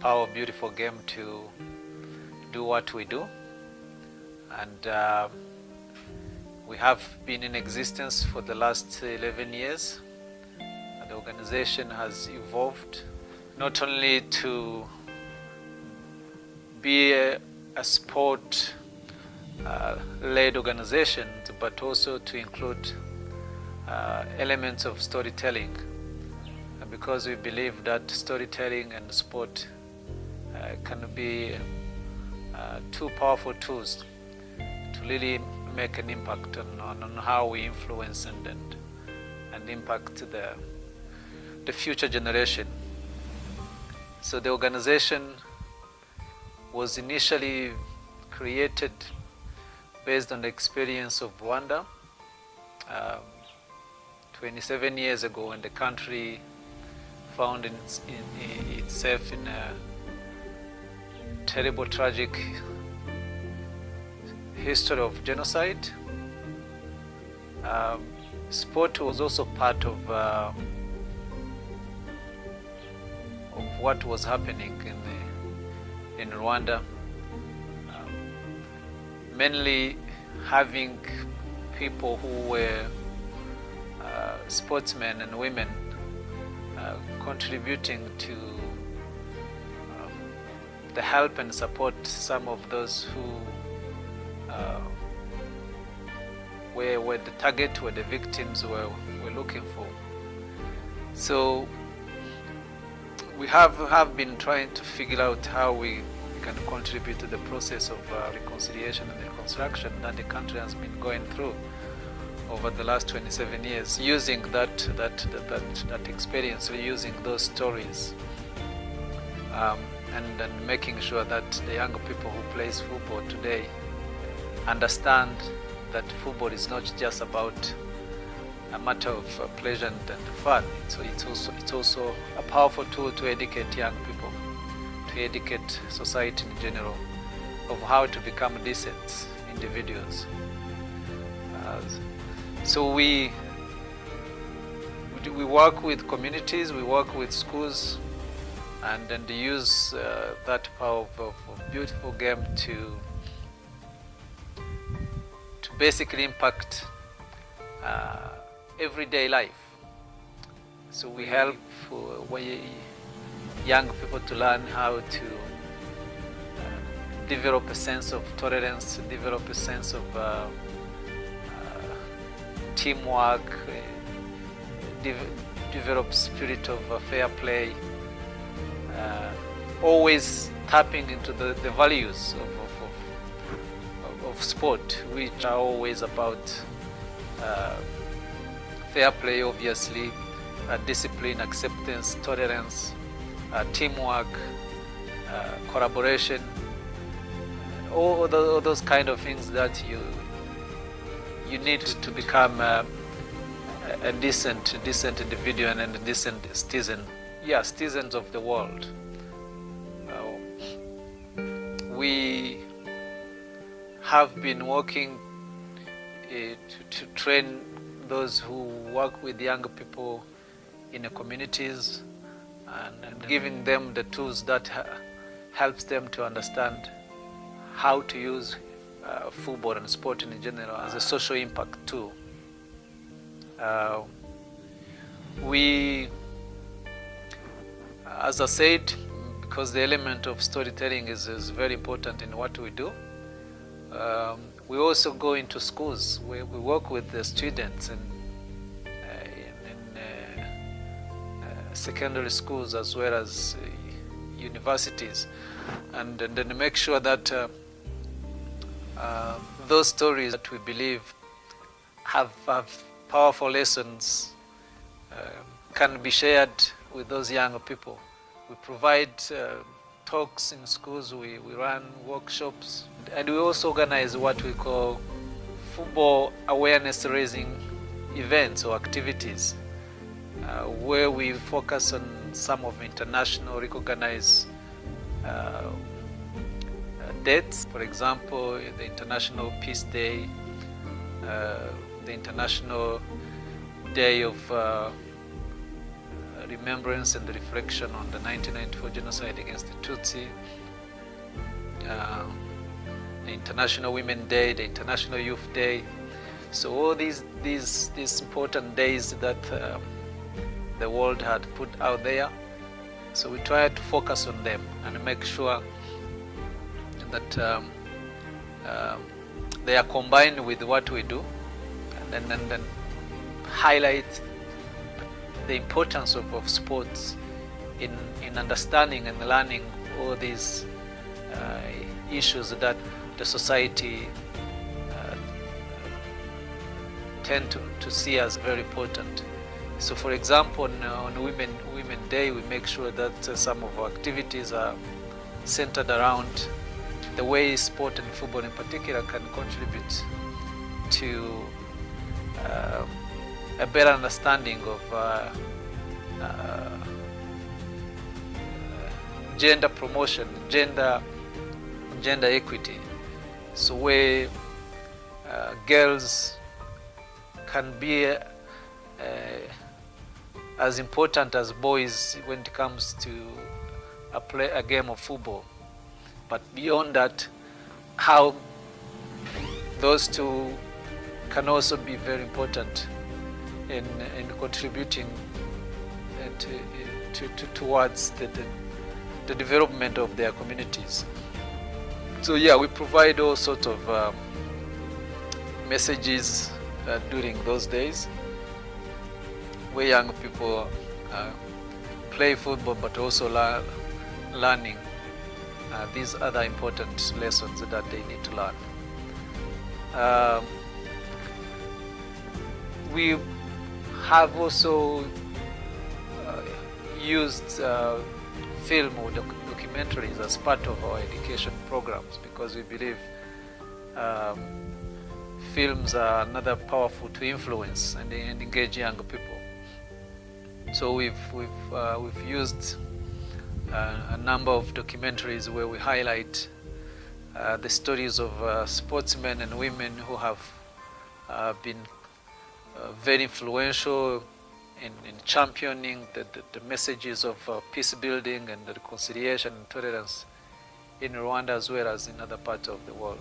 power of beautiful game to do what we do. And we have been in existence for the last 11 years. The organization has evolved not only to be a sport-led organization, but also to include elements of storytelling, because we believe that storytelling and sport can be two powerful tools to really make an impact on how we influence and impact the future generation. So the organization was initially created based on the experience of Rwanda 27 years ago, when the country found itself in a terrible, tragic history of genocide. Sport was also part of what was happening in Rwanda, mainly having people who were sportsmen and women contributing to the help and support some of those who were the target, were the victims were looking for. So we have been trying to figure out how we can contribute to the process of reconciliation and reconstruction that the country has been going through over the last 27 years, using that experience, using those stories, and making sure that the young people who plays football today understand that football is not just about a matter of pleasure and fun. It's also a powerful tool to educate young people, to educate society in general, of how to become decent individuals. So we work with communities, we work with schools, and then use that power of beautiful game to basically impact everyday life. So we help young people to learn how to develop a sense of tolerance, develop a sense of teamwork, develop spirit of fair play, always tapping into the values of sport, which are always about fair play, obviously, discipline, acceptance, tolerance, teamwork, collaboration, all those kind of things that you need to become a decent individual and a decent citizen. Yeah, citizens of the world. We have been working to train those who work with young people in the communities, and giving them the tools that helps them to understand how to use football and sport in general as a social impact tool. We, as I said, because the element of storytelling is very important in what we do, we also go into schools. We work with the students in secondary schools as well as universities, and then make sure that those stories that we believe have powerful lessons can be shared with those young people. We provide talks in schools, we run workshops, and we also organize what we call football awareness raising events or activities, where we focus on some of international recognized dates. For example, the International Peace Day, the International Day of remembrance and reflection on the 1994 genocide against the Tutsi, the International Women's Day, the International Youth Day. So all these important days that the world had put out there. So we try to focus on them and make sure that they are combined with what we do, and then highlight the importance of sports in understanding and learning all these issues that the society tend to see as very important. So for example, on Women Day, we make sure that some of our activities are centered around the way sport and football in particular can contribute to a better understanding of gender promotion, gender equity. So where girls can be as important as boys when it comes to a game of football. But beyond that, how those two can also be very important in contributing towards the development of their communities. So yeah, we provide all sorts of messages during those days, where young people play football but also learning these other important lessons that they need to learn. We have also used film or documentaries as part of our education programs, because we believe films are another powerful to influence and engage young people. So we've used a number of documentaries where we highlight the stories of sportsmen and women who have been very influential in championing the messages of peace building and reconciliation and tolerance in Rwanda as well as in other parts of the world.